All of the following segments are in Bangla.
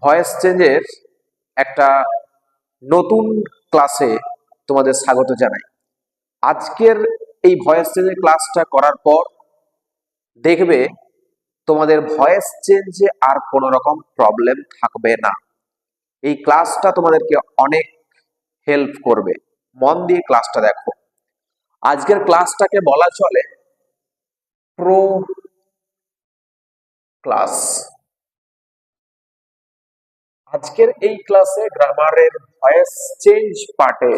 ভয়েস চেঞ্জের একটা নতুন ক্লাসে তোমাদের স্বাগত জানাই। আজকের এই ভয়েস চেঞ্জের ক্লাসটা করার পর দেখবে তোমাদের ভয়েস চেঞ্জে আর কোনো রকম প্রবলেম থাকবে না। এই ক্লাসটা তোমাদেরকে অনেক হেল্প করবে। মন দিয়ে ক্লাসটা দেখো। আজকের ক্লাসটাকে বলা চলে প্রো ক্লাস। আজকের এই ক্লাসে গ্রামারের ভয়েস চেঞ্জ পার্টে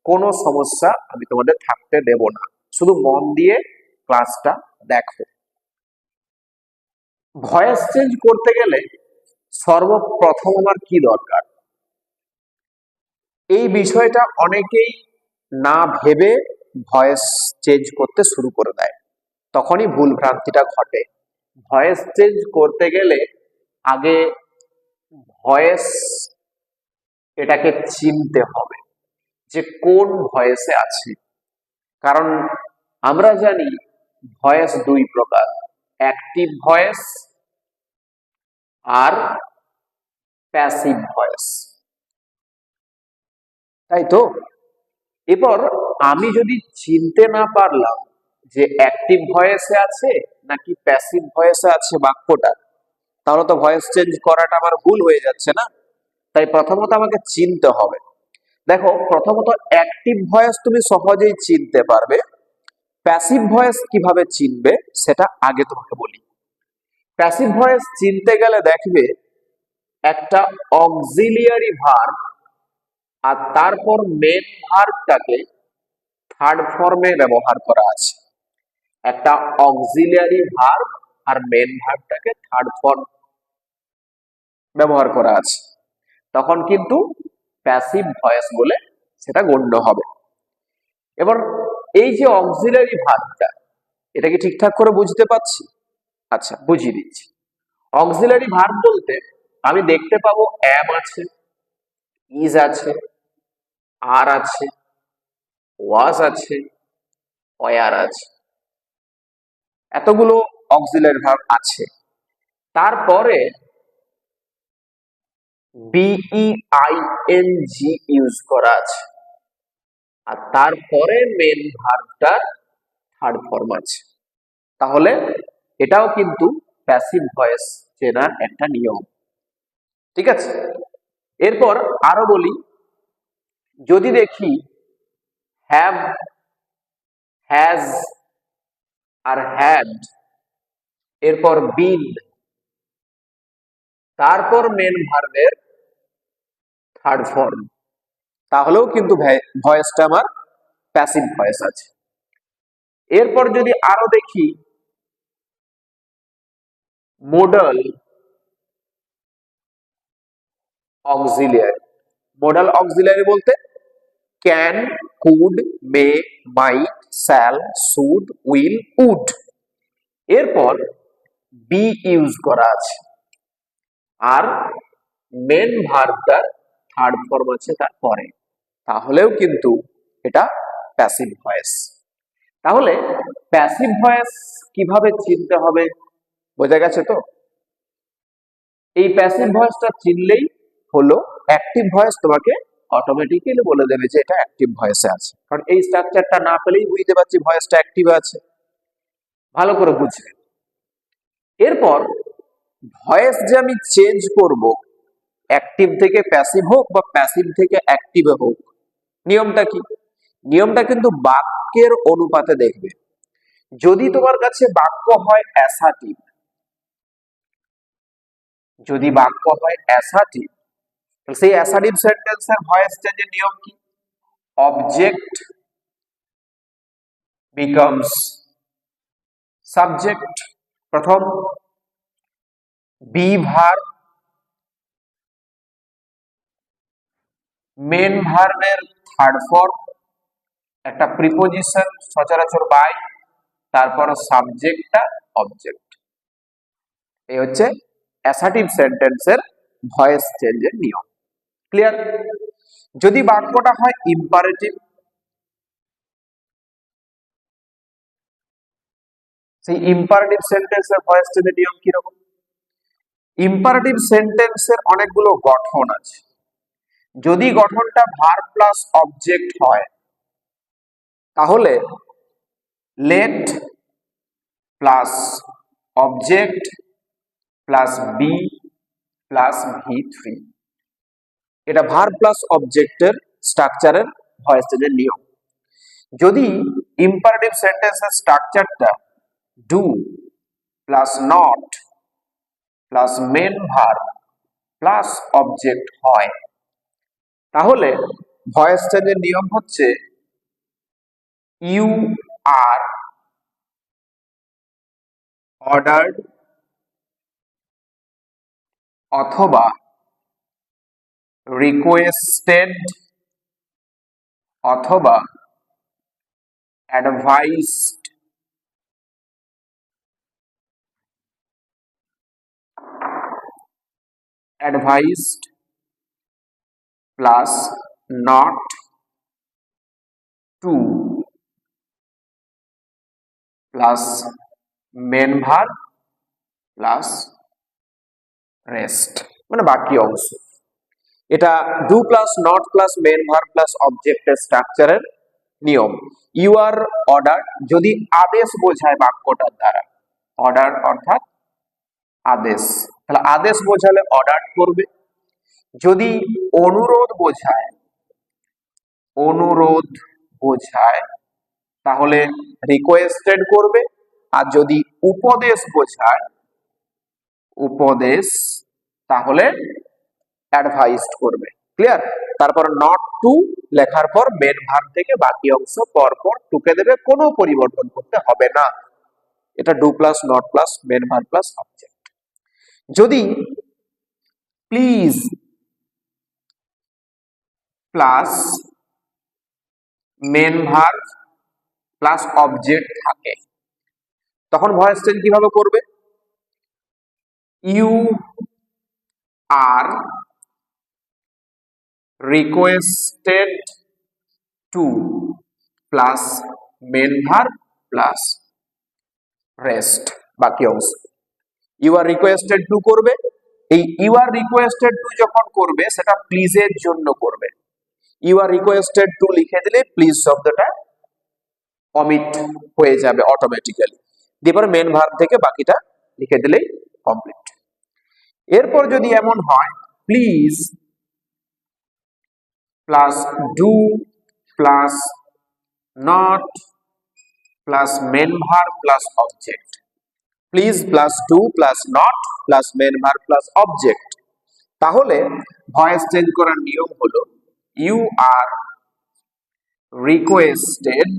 কোনো সমস্যা আমি তোমাদের থাকতে দেব না, শুধু মন দিয়ে ক্লাসটা দেখো। ভয়েস চেঞ্জ করতে গেলে সর্বপ্রথম আমার কি দরকার, এই বিষয়টা অনেকেই না ভেবে ভয়েস চেঞ্জ করতে শুরু করে দেয়, তখনই ভুল ভ্রান্তিটা ঘটে। ভয়েস চেঞ্জ করতে গেলে আগে ভয়েস এটাকে চিনতে হবে যে কোন ভয়েসে আছে। কারণ আমরা জানি ভয়েস দুই প্রকার, অ্যাক্টিভ ভয়েস আর প্যাসিভ ভয়েস, তাই তো? এবার আমি যদি চিনতে না পারলাম যে অ্যাক্টিভ ভয়েসে আছে নাকি প্যাসিভ ভয়েসে আছে বাক্যটা, তাহলে তো ভয়েস চেঞ্জ করাটা আমার ভুল হয়ে যাচ্ছে না। তাই প্রথমত আমাকে চিনতে হবে। দেখো, প্রথমত অ্যাক্টিভ ভয়েস তুমি সহজেই চিনতে পারবে, প্যাসিভ ভয়েস কিভাবে চিনবে সেটা আগে তোমাকে বলি। প্যাসিভ ভয়েস চিনতে গেলে দেখবে একটা অক্সিলিয়ারি ভার্ব আর তারপর মেন ভার্বটাকে থার্ড ফর্মে ব্যবহার করা আছে। একটা অক্সিলিয়ারি ভার্ব আর মেন ভার্বটাকে থার্ড ফর্ম ব্যবহার করা আছে, তখন কিন্তু প্যাসিভ ভয়েস বলে সেটা গণ্য হবে। এবার এই যে অক্সিলিয়ারি ভার্বটা, এটা কি ঠিকঠাক করে বুঝতে পারছি? আচ্ছা, বুঝিয়ে দিচ্ছি। অক্সিলিয়ারি ভার্ব বলতে আমি দেখতে পাবো অ্যাম আছে, ইজ আছে, আর আছে, ওয়াজ আছে, ওয়ার আছে, এতগুলো অক্সিলিয়ারি ভার্ব আছে। তারপরে বিইআইএনজি ইউজ করা আছে, আর তারপরে মেন ভার্বটার থার্ড ফর্ম আছে। তাহলে এটাও কিন্তু প্যাসিভ ভয়েস চেনার একটা নিয়ম। ঠিক আছে, এরপর আরো বলি, যদি দেখি হ্যাভ, হ্যাজ আর হ্যাড, এরপর বিন, তারপর মেন ভার্বের থার্ড ফর্ম, তাহলেও কিন্তু ভয়েসটা আমার প্যাসিভ ভয়েস আছে। এরপর যদি আরো দেখি মোডাল অক্সিলিয়ারি। মোডাল অক্সিলিয়ারি বলতে can, could, may, might, shall, should, will, would, এরপর বি ইউজ করা আছে আর মেন ভার্বটার থার্ড ফর্ম আছে তারপরে, তাহলেও কিন্তু এটা প্যাসিভ ভয়েস। তাহলে প্যাসিভ ভয়েস কিভাবে চিনতে হবে বোঝা গেছে তো? এই প্যাসিভ ভয়েসটা চিনলেই হলো, অ্যাক্টিভ ভয়েস তোমাকে অটোমেটিক্যালি বলে দেবে যে এটা অ্যাক্টিভ ভয়েসে আছে, কারণ এই স্ট্রাকচারটা না পেলেই বুঝতে পারছি ভয়েসটা অ্যাক্টিভ আছে। ভালো করে বুঝবে। এরপর ভয়েস যে আমি চেঞ্জ করব, অ্যাক্টিভ থেকে প্যাসিভ হোক বা প্যাসিভ থেকে অ্যাক্টিভে হোক, নিয়মটা কি? নিয়মটা কিন্তু বাক্যের অনুপাতে দেখবে। যদি তোমার কাছে বাক্য হয় অ্যাসার্টিভ, যদি বাক্য হয় অ্যাসার্টিভ, সেই অ্যাসার্টিভ সেন্টেন্সের ভয়েস চেঞ্জের নিয়ম কি? অবজেক্ট বিকামস সাবজেক্ট প্রথম, বি ভার্ব, মেন ভার্বের থার্ড ফর্ম, একটা প্রিপোজিশন সচরাচর বাই, তারপর সাবজেক্টটা অবজেক্ট। এই হচ্ছে অ্যাসার্টিভ সেন্টেন্সের ভয়েস চেঞ্জের নিয়ম। ক্লিয়ার? যদি বাক্যটা হয় ইম্পারেটিভ, সেই ইম্পারেটিভ সেন্টেন্সের ভয়েস চেঞ্জের নিয়ম কি রকম? ইম্পারেটিভ সেন্টেন্সের অনেকগুলো গঠন আছে। যদি গঠনটা ভার্ব প্লাস অবজেক্ট হয় তাহলে let plus object plus be plus V3, এটা ভার্ব প্লাস অবজেক্টের স্ট্রাকচারের ভয়েস চেঞ্জের নিয়ম। যদি ইম্পারেটিভ সেন্টেন্সের স্ট্রাকচারটা do plus not plus main verb plus object হয় তাহলে ভয়েস চেঞ্জের নিয়ম হচ্ছে ইউ আর অর্ডার্ড অথবা রিকোয়েস্টেড অথবা advised. Advised plus not to plus main verb plus rest, মানে বাকি অংশ। এটা do plus not plus main verb plus অবজেক্টের স্ট্রাকচারের নিয়ম। ইউ আর অর্ডার যদি আদেশ বোঝায় বাক্যটার দ্বারা, অর্ডার অর্থাৎ আদেশ, তাহলে আদেশ বোঝালে অর্ডার করবে। যদি অনুরোধ বোঝায়, অনুরোধ বোঝায় তাহলে রিকোয়েস্টেড করবে। আর যদি উপদেশ বোঝায়, উপদেশ, তাহলে অ্যাডভাইসড করবে। ক্লিয়ার? তারপর নট টু লেখার পর মেন ভার্ব থেকে বাকি অংশ পর পর টুকে দেবে, কোনো পরিবর্তন করতে হবে না। এটা do plus not plus main verb plus object. যদি please plus main verb plus object থাকে তখন ভয়েস চেঞ্জ কিভাবে করবে? You are requested to plus main verb plus rest, বাকি অংশ। ইউ আর রিকোয়েস্টেড টু করবে, এই ইউ আর রিকোয়েস্টেড টু যখন করবে সেটা প্লিজের জন্য করবে। ইউ আর রিকোয়েস্টেড টু লিখে দিলে প্লিজ শব্দটা অমিট হয়ে যাবে অটোমেটিক্যালি। এরপর মেন ভার্ব থেকে বাকিটা লিখে দিলেই কমপ্লিট। এরপর যদি এমন হয় please plus do plus not plus main verb plus object, please plus do plus not plus main verb plus object, তাহলে ভয়েস চেঞ্জ করার নিয়ম হলো you are requested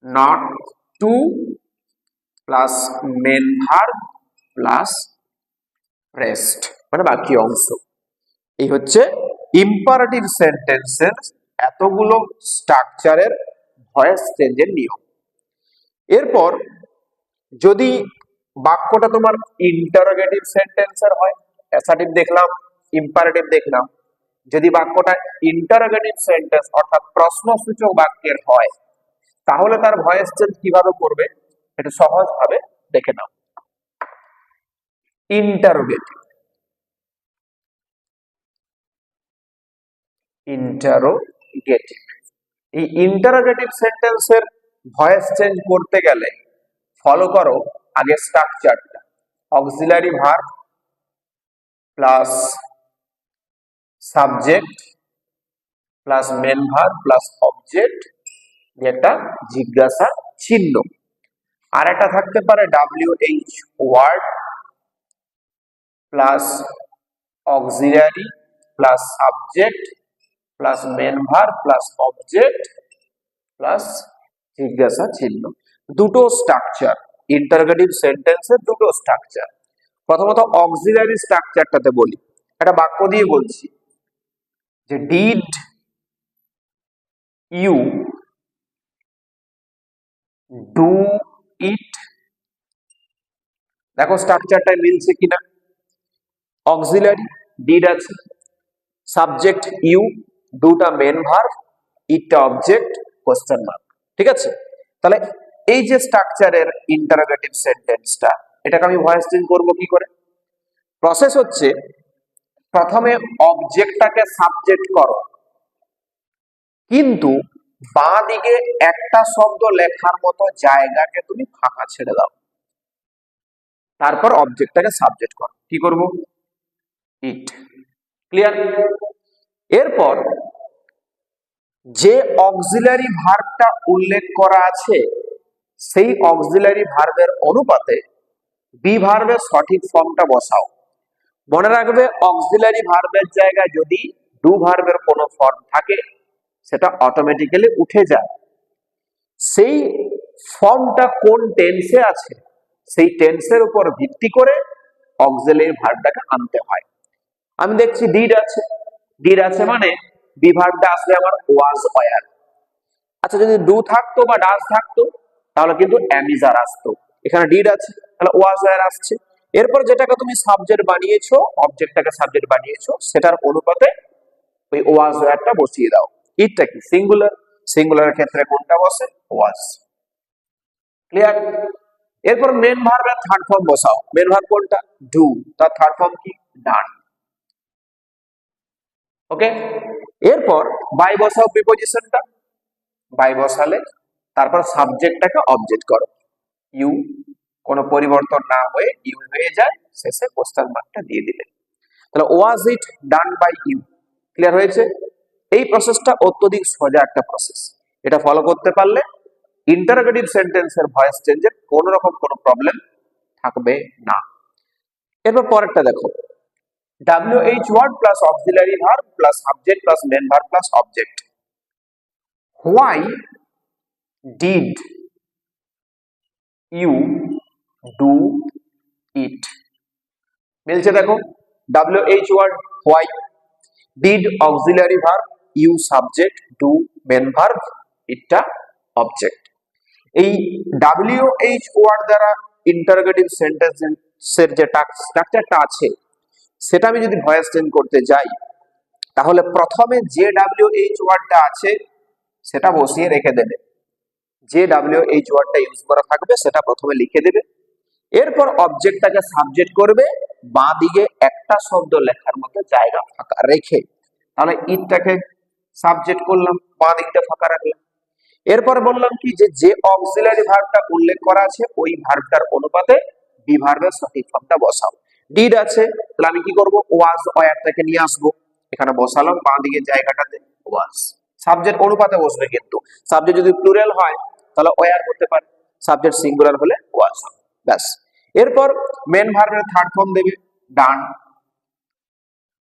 not to plus main verb plus rest, মানে বাকি অংশ। এই হচ্ছে ইম্পারেটিভ সেন্টেন্সের এতগুলো স্ট্রাকচারের ভয়েস চেঞ্জের নিয়ম। এরপর যদি বাক্যটা তোমার ইন্টারোগেটিভ সেন্টেন্সের হয়, অ্যাসার্টিভ দেখলাম, ইম্পারেটিভ দেখলাম, যদি বাক্যটা ইন্টারোগেটিভ সেন্টেন্স অর্থাৎ প্রশ্নসূচক বাক্যের হয় তাহলে তার ভয়েস চেঞ্জ কিভাবে করবে একটু সহজ ভাবে দেখে নাও। ইন্টারোগেটিভ, এই ইন্টারোগেটিভ সেন্টেন্সের ভয়েস চেঞ্জ করতে গেলে ফলো করো আগে স্ট্রাকচারটা। Auxiliary verb plus subject plus main verb plus object, যেটা জিজ্ঞাসা চিহ্ন। আর একটা থাকতে পারে WH word plus auxiliary plus subject plus main verb plus object plus জিজ্ঞাসা চিহ্ন। দুটো স্ট্রাকচার, ইন্টারোগেটিভ সেন্টেন্সের দুটো স্ট্রাকচার। প্রথমত অক্সিলারি স্ট্রাকচারটাতে বলি, একটা বাক্য দিয়ে বলছি যে ডিড ইউ ডু ইট। দেখো স্ট্রাকচারটা মিলছে কিনা। অক্সিলারি ডিড আছে, সাবজেক্ট ইউ, দুটা মেন ভার্ব, ইটটা অবজেক্ট, কোশ্চেন মার্ক। ঠিক আছে? তাহলে এই যে স্ট্রাকচারের ইন্টারোগেটিভ সেন্টেন্সটা, এটাকে আমি ভয়েস চেঞ্জ করব কি করে? প্রসেস হচ্ছে, প্রথমে অবজেক্টটাকে সাবজেক্ট করো, কিন্তু বাঁ দিকে একটা শব্দ লেখার মতো জায়গাকে তুমি ফাঁকা ছেড়ে দাও, তারপর অবজেক্টটাকে সাবজেক্ট করো। কি করব? ইট। ক্লিয়ার? এরপর যে অক্সিলারি ভার্বটা উল্লেখ করা আছে সেই অক্সিলারি ভার্বের অনুপাতে বি ভার্বের সঠিক ফর্মটা বসাও। মনে রাখবে, অক্সিলারি ভার্বের জায়গায় যদি ডু ভার্বের কোনো ফর্ম থাকে সেটা অটোমেটিক্যালি উঠে যায়। সেই ফর্মটা কোন টেন্সে আছে সেই টেন্সের উপর ভিত্তি করে অক্সিলারি ভার্বটাকে আনতে হয়। আমি দেখছি ডিড আছে, ডিড আছে মানে বি ভার্বটা আসবে আমার ওয়াজ ওয়্যার। আচ্ছা, যদি ডু থাকতো বা ডাজ থাকতো তাহলে কিন্তু অ্যামিজার আসতো। এখানে ডিড আছে তাহলে ওয়াজ ওয়্যার আসছে। এরপর যেটাকে তুমি সাবজেক্ট বানিয়েছো, অবজেক্টটাকে সাবজেক্ট বানিয়েছো, সেটার অনুপাতে ওই ওয়াজ ওয়্যারটা বসিয়ে দাও। ইটটা কি? সিঙ্গুলার। সিঙ্গুলারের ক্ষেত্রে কোনটা বসে? ওয়াজ। ক্লিয়ার? এরপর মেন ভার্বের থার্ড ফর্ম বসাও। মেন ভার্ব কোনটা? ডু। তার থার্ড ফর্ম কি? ডান। ওকে। এরপর বাই বসাও প্রিপজিশনটা। বাই বসালে তারপর সাবজেক্টটাকে অবজেক্ট করো। ইউ, কোনো পরিবর্তন না হয়ে ইউ হয়ে যায়, শেষে কোশ্চেন মার্কটা দিয়ে দিলে। তাহলে ওয়াজ it done by you. Clear হয়েছে? এই প্রসেসটা অত্যধিক সোজা একটা প্রসেস। এটা ফলো করতে পারলে ইন্টারোগেটিভ সেন্টেন্সের ভয়েস চেঞ্জের কোন রকম কোনো প্রবলেম থাকবে না। এরপর পরেরটা দেখো, WH word plus auxiliary verb plus subject plus main verb plus object. Why did you do it? মিলছে দেখো, WH word why, did auxiliary verb, you subject, do main verb, এটা object। এই WH word দ্বারা ইন্টারোগেটিভ সেন্টেন্সের যে স্ট্রাকচারটা আছে সেটা আমি যদি ভয়েস চেঞ্জ করতে যাই তাহলে প্রথমে যে WH ওয়ার্ডটা আছে সেটা বসিয়ে রেখে দেবে। যে WH ওয়ার্ডটা ইউজ করা থাকবে সেটা প্রথমে লিখে দেবে। এরপর অবজেক্টটাকে সাবজেক্ট করবে, বাঁ দিকে একটা শব্দ লেখার মতো জায়গা ফাঁকা রেখে। তাহলে ইটটাকে সাবজেক্ট করলাম, বাঁ দিকটা ফাঁকা রাখলাম। এরপর বললাম কি, যে অক্সিলারি ভার্বটা উল্লেখ করা আছে ওই ভার্বটার অনুপাতে বি ভার্বের সঠিক ফর্মটা বসাও। ডিড আছে তাহলে আমি কি করব? ওয়াজ ওয়্যারটাকে নিয়ে আসবো, এখানে বসালাম বাঁ দিকের জায়গাটাতে ওয়াজ। সাবজেক্ট অনুপাতে বসবে, কিন্তু সাবজেক্ট যদি প্লুরাল হয় তাহলে ওয়্যার হতে পারে, সাবজেক্ট সিঙ্গুলার হলে ওয়াজ। ব্যাস। এরপর মেন ভার্বের থার্ড ফর্ম দেবে ডান,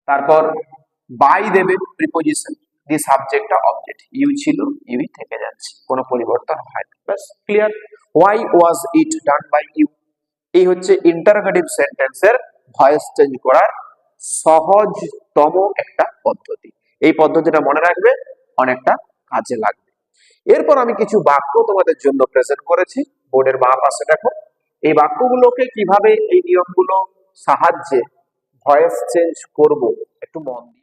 তারপর বাই দেবে প্রিপজিশন, দি সাবজেক্টটা অবজেক্ট। ইউ ছিল, ইউই থেকে যাচ্ছে, কোনো পরিবর্তন হয় না। ব্যাস, clear? Why was it done by you. এই হচ্ছে ইন্টারোগেটিভ সেন্টেন্সের ভয়েস চেঞ্জ করার সহজতম একটা পদ্ধতি। এই পদ্ধতিটা মনে রাখবে, অনেকটা কাজে লাগবে। এরপর আমি কিছু বাক্য তোমাদের জন্য প্রেজেন্ট করেছি, বোর্ডের বাঁ পাশে দেখো। এই বাক্যগুলোকে কিভাবে এই নিয়মগুলো সাহায্যে ভয়েস চেঞ্জ করব একটু মন দিয়ে